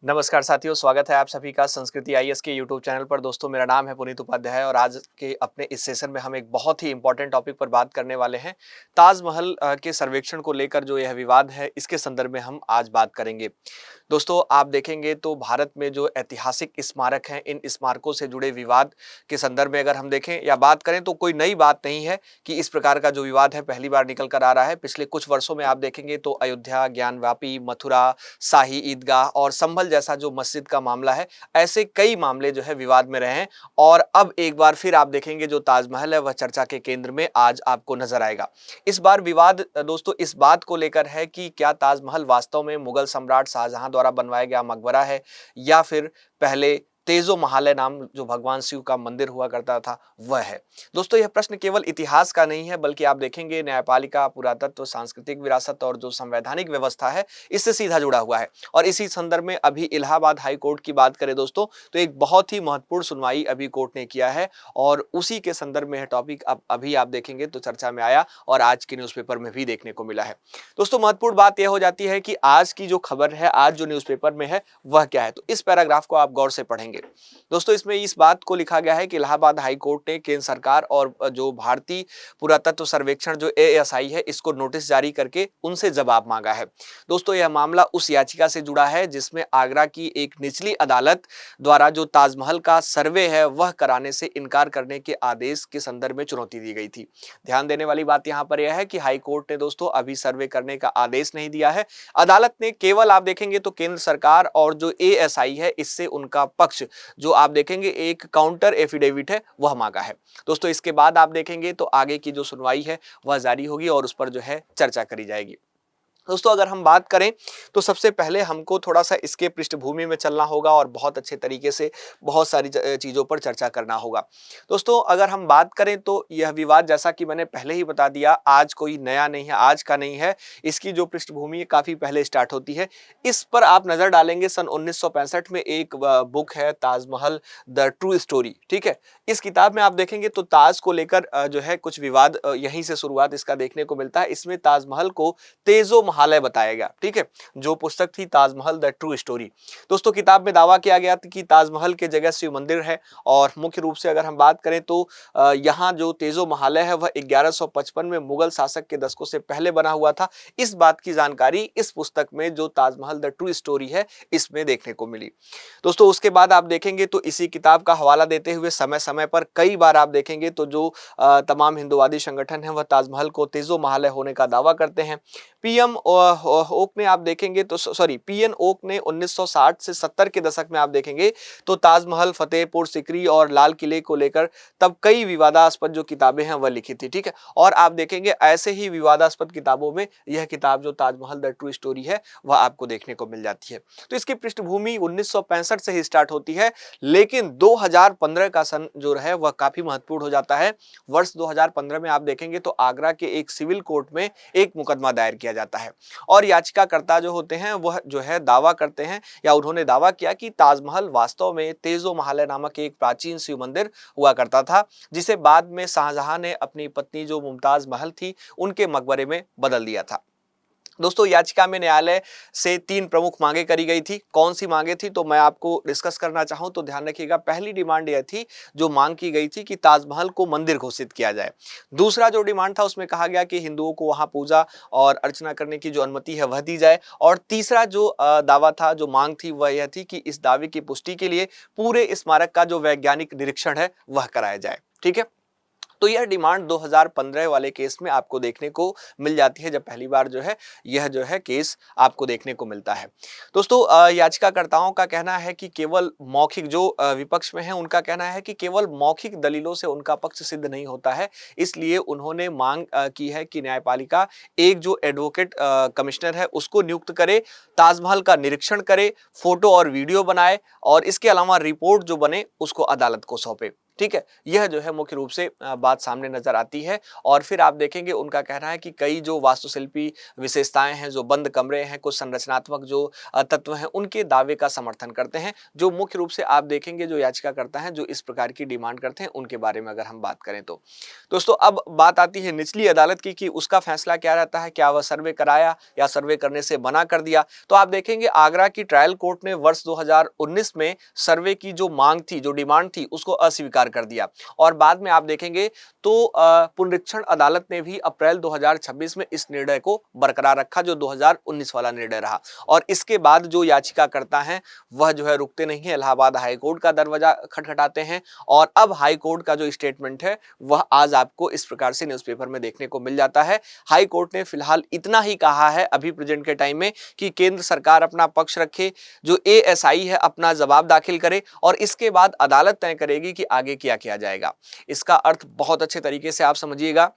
नमस्कार साथियों, स्वागत है आप सभी का संस्कृति आईएएस के यूट्यूब चैनल पर। दोस्तों, मेरा नाम है पुनीत उपाध्याय और आज के अपने इस सेशन में हम एक बहुत ही इंपॉर्टेंट टॉपिक पर बात करने वाले हैं। ताजमहल के सर्वेक्षण को लेकर जो यह विवाद है, इसके संदर्भ में हम आज बात करेंगे। दोस्तों, आप देखेंगे तो भारत में जो ऐतिहासिक स्मारक हैं, इन स्मारकों से जुड़े विवाद के संदर्भ में अगर हम देखें या बात करें तो कोई नई बात नहीं है कि इस प्रकार का जो विवाद है पहली बार निकल कर आ रहा है। पिछले कुछ वर्षों में आप देखेंगे तो अयोध्या, ज्ञानवापी, मथुरा, शाही ईदगाह और संभल जैसा जो मस्जिद का मामला है, ऐसे कई मामले जो है विवाद में रहे हैं और अब एक बार फिर आप देखेंगे जो ताजमहल है वह चर्चा के केंद्र में आज आपको नजर आएगा। इस बार विवाद दोस्तों इस बात को लेकर है कि क्या ताजमहल वास्तव में मुगल सम्राट शाहजहां द्वारा बनवाया गया मकबरा है या फिर पहले तेजो महालय नाम जो भगवान शिव का मंदिर हुआ करता था वह है। दोस्तों, यह प्रश्न केवल इतिहास का नहीं है बल्कि आप देखेंगे न्यायपालिका, पुरातत्व, सांस्कृतिक विरासत और जो संवैधानिक व्यवस्था है इससे सीधा जुड़ा हुआ है। और इसी संदर्भ में अभी इलाहाबाद हाई कोर्ट की बात करें दोस्तों, तो एक बहुत ही महत्वपूर्ण सुनवाई अभी कोर्ट ने किया है और उसी के संदर्भ में यह टॉपिक अब अभी आप देखेंगे तो चर्चा में आया और आज के न्यूज़पेपर में भी देखने को मिला है। दोस्तों, महत्वपूर्ण बात यह हो जाती है कि आज की जो खबर है, आज जो न्यूज़पेपर में है वह क्या है, तो इस पैराग्राफ को आप गौर से पढ़ेंगे। दोस्तों, इसमें इस बात को लिखा गया है कि इलाहाबाद हाई कोर्ट ने केंद्र सरकार और जो भारतीय पुरातत्व सर्वेक्षण जो एएसआई है इसको नोटिस जारी करके उनसे जवाब मांगा है। दोस्तों, यह मामला उस याचिका से जुड़ा है जिसमें आगरा की एक निचली अदालत द्वारा जो ताजमहल का सर्वे है वह कराने से इनकार करने के आदेश के संदर्भ में चुनौती दी गई थी। ध्यान देने वाली बात यहां पर यह है कि हाई कोर्ट ने दोस्तों अभी सर्वे करने का आदेश नहीं दिया है। अदालत ने केवल आप देखेंगे तो केंद्र सरकार और जो एएसआई है इससे उनका पक्ष जो आप देखेंगे एक काउंटर एफिडेविट है वह मांगा है। दोस्तों, इसके बाद आप देखेंगे तो आगे की जो सुनवाई है वह जारी होगी और उस पर जो है चर्चा करी जाएगी। दोस्तों, अगर हम बात करें तो सबसे पहले हमको थोड़ा सा इसके पृष्ठभूमि में चलना होगा और बहुत अच्छे तरीके से बहुत सारी चीज़ों पर चर्चा करना होगा। दोस्तों, अगर हम बात करें तो यह विवाद जैसा कि मैंने पहले ही बता दिया आज कोई नया नहीं है, आज का नहीं है। इसकी जो पृष्ठभूमि काफ़ी पहले स्टार्ट होती है। इस पर आप नज़र डालेंगे सन 1965 में एक बुक है ताजमहल द ट्रू स्टोरी, ठीक है। इस किताब में आप देखेंगे तो ताज को लेकर जो है कुछ विवाद यहीं से शुरुआत इसका देखने को मिलता है। इसमें ताजमहल को तेजो महालय बताया गया, ठीक है, जो पुस्तक थी ताजमहल द ट्रू स्टोरी। दोस्तों, किताब में दावा किया गया था कि ताजमहल के जगह शिव मंदिर है और मुख्य रूप से अगर हम बात करें तो यहाँ जो तेजो महालय है वह 1155 में मुगल शासक के दशकों से पहले बना हुआ था। इस बात की जानकारी इस पुस्तक में जो ताजमहल द ट्रू स्टोरी है इसमें देखने को मिली। दोस्तों, उसके बाद आप देखेंगे तो इसी किताब का हवाला देते हुए समय समय पर कई बार आप देखेंगे तो जो तमाम हिंदुवादी संगठन है वह ताजमहल को तेजो महालय होने का दावा करते हैं। पीएम ओक ने आप देखेंगे तो पीएन ओक ने 1960 से 70 के दशक में आप देखेंगे तो ताजमहल, फतेहपुर सीकरी और लाल किले को लेकर तब कई विवादास्पद जो किताबें हैं वह लिखी थी, ठीक है। और आप देखेंगे ऐसे ही विवादास्पद किताबों में यह किताब जो ताजमहल द ट्रू स्टोरी है वह आपको देखने को मिल जाती है। तो इसकी पृष्ठभूमि 1965 से ही स्टार्ट होती है, लेकिन 2015 का सन जो है वह काफी महत्वपूर्ण हो जाता है। वर्ष 2015 में आप देखेंगे तो आगरा के एक सिविल कोर्ट में एक मुकदमा दायर किया जाता है और याचिकाकर्ता जो होते हैं वह जो है दावा करते हैं या उन्होंने दावा किया कि ताजमहल वास्तव में तेजो महालय नामक एक प्राचीन शिव मंदिर हुआ करता था, जिसे बाद में शाहजहां ने अपनी पत्नी जो मुमताज महल थी उनके मकबरे में बदल दिया था। दोस्तों, याचिका में न्यायालय से 3 प्रमुख मांगे करी गई थी। कौन सी मांगे थी तो मैं आपको डिस्कस करना चाहूं तो ध्यान रखिएगा। पहली डिमांड यह थी, जो मांग की गई थी कि ताजमहल को मंदिर घोषित किया जाए। दूसरा जो डिमांड था उसमें कहा गया कि हिंदुओं को वहां पूजा और अर्चना करने की जो अनुमति है वह दी जाए। और तीसरा जो दावा था, जो मांग थी वह यह थी कि इस दावे की पुष्टि के लिए पूरे स्मारक का जो वैज्ञानिक निरीक्षण है वह कराया जाए, ठीक है। तो यह डिमांड 2015 वाले केस में आपको देखने को मिल जाती है, जब पहली बार जो है यह जो है केस आपको देखने को मिलता है। दोस्तों, याचिकाकर्ताओं का कहना है कि केवल मौखिक जो विपक्ष में है उनका कहना है कि केवल मौखिक दलीलों से उनका पक्ष सिद्ध नहीं होता है, इसलिए उन्होंने मांग की है कि न्यायपालिका एक जो एडवोकेट कमिश्नर है उसको नियुक्त करे, ताजमहल का निरीक्षण करे, फोटो और वीडियो बनाए और इसके अलावा रिपोर्ट जो बने उसको अदालत को सौंपे, ठीक है, यह जो है मुख्य रूप से बात सामने नजर आती है। और फिर आप देखेंगे उनका कहना है कि कई जो वास्तुशिल्पी विशेषताएं हैं, जो बंद कमरे हैं, कुछ संरचनात्मक जो तत्व हैं, उनके दावे का समर्थन करते हैं, जो मुख्य रूप से आप देखेंगे जो याचिकाकर्ता हैं जो इस प्रकार की डिमांड करते हैं उनके बारे में अगर हम बात करें तो। दोस्तों अब बात आती है निचली अदालत की कि उसका फैसला क्या रहता है, क्या वह सर्वे कराया या सर्वे करने से मना कर दिया। तो आप देखेंगे आगरा की ट्रायल कोर्ट ने वर्ष 2019 में सर्वे की जो मांग थी, जो डिमांड थी, उसको अस्वीकार कर दिया। और बाद में आप देखेंगे तो पुनरीक्षण अदालत ने भी अप्रैल 2026 में इस निर्णय को बरकरार रखा, जो 2019 वाला निर्णय रहा। और इसके बाद जो याचिकाकर्ता हैं वह जो है रुकते नहीं है, इलाहाबाद हाई कोर्ट का दरवाजा खटखटाते हैं। और अब हाई कोर्ट का जो स्टेटमेंट है वह आज आपको इस प्रकार से न्यूज़पेपर में देखने को मिल जाता है। हाई कोर्ट ने फिलहाल इतना ही कहा है अभी प्रेजेंट के टाइम में कि केंद्र सरकार अपना पक्ष रखे, जो एएसआई है अपना जवाब दाखिल करे, और इसके बाद अदालत तय करेगी कि आगे क्या किया जाएगा। इसका अर्थ बहुत अच्छे तरीके से आप समझिएगा।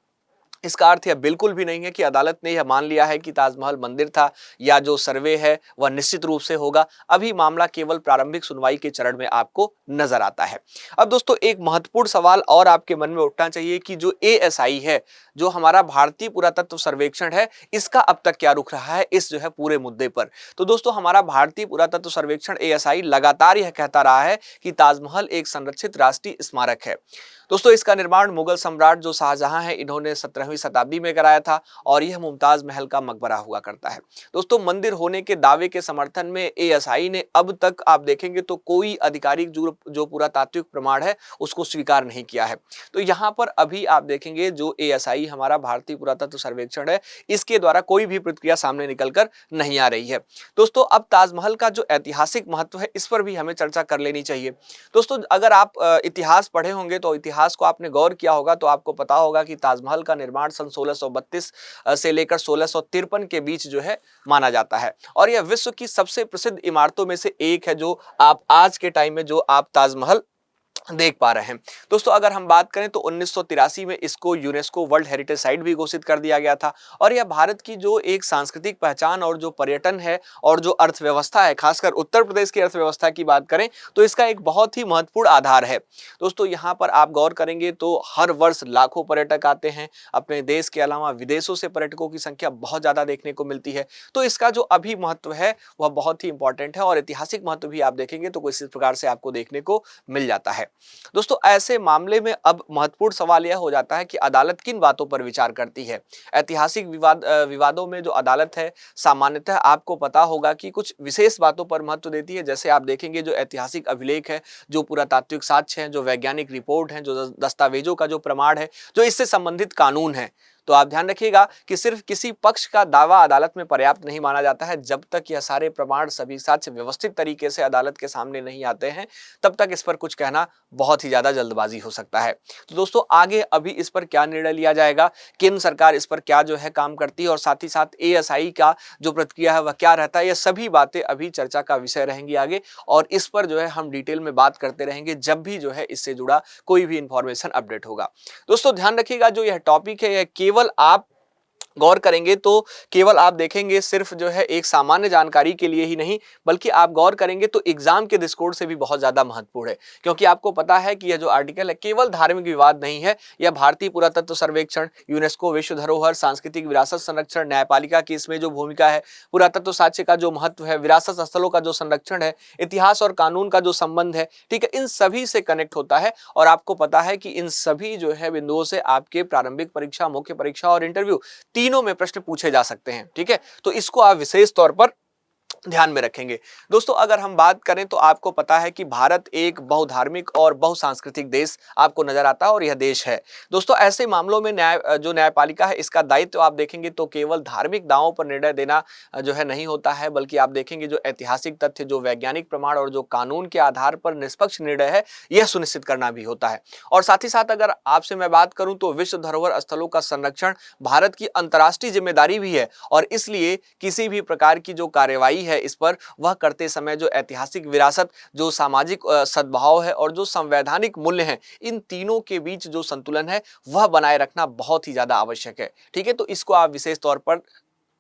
इसका अर्थ यह बिल्कुल भी नहीं है कि अदालत ने यह मान लिया है कि ताजमहल मंदिर था या जो सर्वे है वह निश्चित रूप से होगा। अभी मामला केवल प्रारंभिक सुनवाई के चरण में आपको नजर आता है। अब दोस्तों एक महत्वपूर्ण सवाल और आपके मन में उठना चाहिए कि जो एएसआई है, जो हमारा भारतीय पुरातत्व सर्वेक्षण है, इसका अब तक क्या रुख रहा है इस जो है पूरे मुद्दे पर। तो दोस्तों हमारा भारतीय पुरातत्व सर्वेक्षण एएसआई लगातार यह कहता रहा है कि ताजमहल एक संरक्षित राष्ट्रीय स्मारक है। दोस्तों इसका निर्माण मुगल सम्राट जो शाहजहां है, इन्होंने 17वीं शताब्दी में कराया था और यह मुमताज महल का मकबरा हुआ करता है। दोस्तों मंदिर होने के दावे के समर्थन में एएसआई ने अब तक आप देखेंगे तो कोई आधिकारिक जो पुरातात्विक प्रमाण है उसको स्वीकार नहीं किया है। तो यहाँ पर अभी आप देखेंगे जो एएसआई हमारा भारतीय पुरातत्व सर्वेक्षण है, इसके द्वारा कोई भी प्रतिक्रिया सामने निकलकर नहीं आ रही है। दोस्तों अब ताजमहल का जो ऐतिहासिक महत्व है इस पर भी हमें चर्चा कर लेनी चाहिए। दोस्तों अगर आप इतिहास पढ़े होंगे तो इतिहास को आपने गौर किया होगा तो आपको पता होगा कि ताजमहल का निर्माण सन 1632 से लेकर 1653 के बीच जो है माना जाता है। और यह विश्व की सबसे प्रसिद्ध इमारतों में से एक है जो आप आज के टाइम में जो आप ताजमहल देख पा रहे हैं। दोस्तों अगर हम बात करें तो 1983 में इसको यूनेस्को वर्ल्ड हेरिटेज साइट भी घोषित कर दिया गया था। और यह भारत की जो एक सांस्कृतिक पहचान और जो पर्यटन है और जो अर्थव्यवस्था है, खासकर उत्तर प्रदेश की अर्थव्यवस्था की बात करें तो इसका एक बहुत ही महत्वपूर्ण आधार है। दोस्तों यहाँ पर आप गौर करेंगे तो हर वर्ष लाखों पर्यटक आते हैं, अपने देश के अलावा विदेशों से पर्यटकों की संख्या बहुत ज्यादा देखने को मिलती है। तो इसका जो अभी महत्व है वह बहुत ही इंपॉर्टेंट है और ऐतिहासिक महत्व भी आप देखेंगे तो कुछ इस प्रकार से आपको देखने को मिल जाता है। दोस्तों ऐसे मामले में अब महत्वपूर्ण सवाल यह हो जाता है कि अदालत किन बातों पर विचार करती है। ऐतिहासिक विवादों में जो अदालत है सामान्यतः आपको पता होगा कि कुछ विशेष बातों पर महत्व देती है। जैसे आप देखेंगे जो ऐतिहासिक अभिलेख है, जो पुरातात्विक साक्ष्य हैं, जो वैज्ञानिक रिपोर्ट हैं, जो दस्तावेजों का जो प्रमाण है, जो इससे संबंधित कानून है। तो आप ध्यान रखिएगा कि सिर्फ किसी पक्ष का दावा अदालत में पर्याप्त नहीं माना जाता है। जब तक यह सारे प्रमाण, सभी साक्ष्य व्यवस्थित तरीके से अदालत के सामने नहीं आते हैं तब तक इस पर कुछ कहना बहुत ही ज्यादा जल्दबाजी हो सकता है। तो दोस्तों आगे अभी इस पर क्या निर्णय लिया जाएगा, केंद्र सरकार इस पर क्या जो है काम करती है और साथ ही साथ एएसआई का जो प्रतिक्रिया है वह क्या रहता है, यह सभी बातें अभी चर्चा का विषय रहेंगी आगे। और इस पर जो है हम डिटेल में बात करते रहेंगे जब भी जो है इससे जुड़ा कोई भी इंफॉर्मेशन अपडेट होगा। दोस्तों ध्यान रखिएगा जो यह टॉपिक है यह केवल आप गौर करेंगे तो केवल आप देखेंगे सिर्फ जो है एक सामान्य जानकारी के लिए ही नहीं, बल्कि आप गौर करेंगे तो एग्जाम के दृष्टिकोण से भी बहुत ज्यादा महत्वपूर्ण है। क्योंकि आपको पता है कि यह जो आर्टिकल है केवल धार्मिक विवाद नहीं है, यह भारतीय पुरातत्व सर्वेक्षण, यूनेस्को विश्व धरोहर, सांस्कृतिक विरासत संरक्षण, न्यायपालिका की इसमें जो भूमिका है, पुरातत्व साक्ष्य का जो महत्व है, विरासत स्थलों का जो संरक्षण है, इतिहास और कानून का जो संबंध है, ठीक है, इन सभी से कनेक्ट होता है। और आपको पता है कि इन सभी जो है बिंदुओं से आपके प्रारंभिक परीक्षा, मुख्य परीक्षा और इंटरव्यू तीनों में प्रश्न पूछे जा सकते हैं। ठीक है, तो इसको आप विशेष तौर पर ध्यान में रखेंगे। दोस्तों अगर हम बात करें तो आपको पता है कि भारत एक बहुधार्मिक और बहुसांस्कृतिक देश आपको नजर आता है और यह देश है। दोस्तों ऐसे मामलों में न्यायपालिका है इसका दायित्व आप देखेंगे तो केवल धार्मिक दावों पर निर्णय देना जो है नहीं होता है, बल्कि आप देखेंगे जो ऐतिहासिक तथ्य, जो वैज्ञानिक प्रमाण और जो कानून के आधार पर निष्पक्ष निर्णय है यह सुनिश्चित करना भी होता है। और साथ ही साथ अगर आपसे मैं बात करूं तो विश्व धरोहर स्थलों का संरक्षण भारत की अंतर्राष्ट्रीय जिम्मेदारी भी है और इसलिए किसी भी प्रकार की जो कार्यवाही है इस पर वह करते समय जो ऐतिहासिक विरासत, जो सामाजिक सद्भाव है और जो संवैधानिक मूल्य हैं, इन तीनों के बीच जो संतुलन है वह बनाए रखना बहुत ही ज्यादा आवश्यक है। ठीक है, तो इसको आप विशेष तौर पर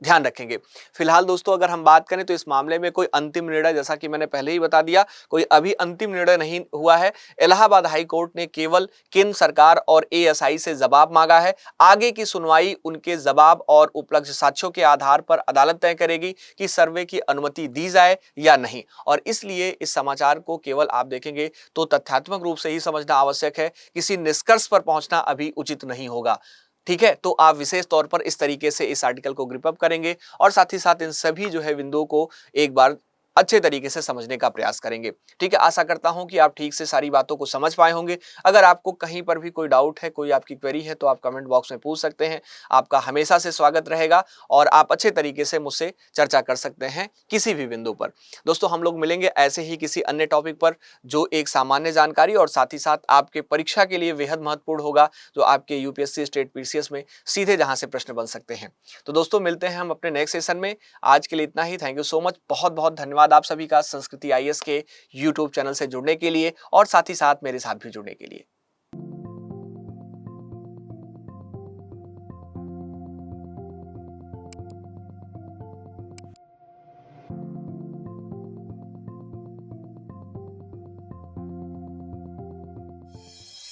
ध्यान रखेंगे। फिलहाल दोस्तों अगर हम बात करें तो इस मामले में कोई अंतिम निर्णय, जैसा कि मैंने पहले ही बता दिया, कोई अभी अंतिम निर्णय नहीं हुआ है। इलाहाबाद हाई कोर्ट ने केवल केंद्र सरकार और एएसआई से जवाब मांगा है। आगे की सुनवाई उनके जवाब और उपलब्ध साक्ष्यों के आधार पर अदालत तय करेगी कि सर्वे की अनुमति दी जाए या नहीं। और इसलिए इस समाचार को केवल आप देखेंगे तो तथ्यात्मक रूप से ही समझना आवश्यक है, किसी निष्कर्ष पर पहुंचना अभी उचित नहीं होगा। ठीक है, तो आप विशेष तौर पर इस तरीके से इस आर्टिकल को ग्रिप अप करेंगे और साथ ही साथ इन सभी जो है बिंदुओं को एक बार अच्छे तरीके से समझने का प्रयास करेंगे। ठीक है, आशा करता हूं कि आप ठीक से सारी बातों को समझ पाए होंगे। अगर आपको कहीं पर भी कोई डाउट है, कोई आपकी क्वेरी है, तो आप कमेंट बॉक्स में पूछ सकते हैं। आपका हमेशा से स्वागत रहेगा और आप अच्छे तरीके से मुझसे चर्चा कर सकते हैं किसी भी बिंदु पर। दोस्तों हम लोग मिलेंगे ऐसे ही किसी अन्य टॉपिक पर, जो एक सामान्य जानकारी और साथ ही साथ आपके परीक्षा के लिए बेहद महत्वपूर्ण होगा, जो आपके यूपीएससी स्टेट पीसीएस में सीधे जहां से प्रश्न बन सकते हैं। तो दोस्तों मिलते हैं हम अपने नेक्स्ट सेशन में। आज के लिए इतना ही। Thank you so much. बहुत बहुत धन्यवाद आप सभी का संस्कृति आईएएस के यूट्यूब चैनल से जुड़ने के लिए और साथ ही साथ मेरे साथ भी जुड़ने के लिए।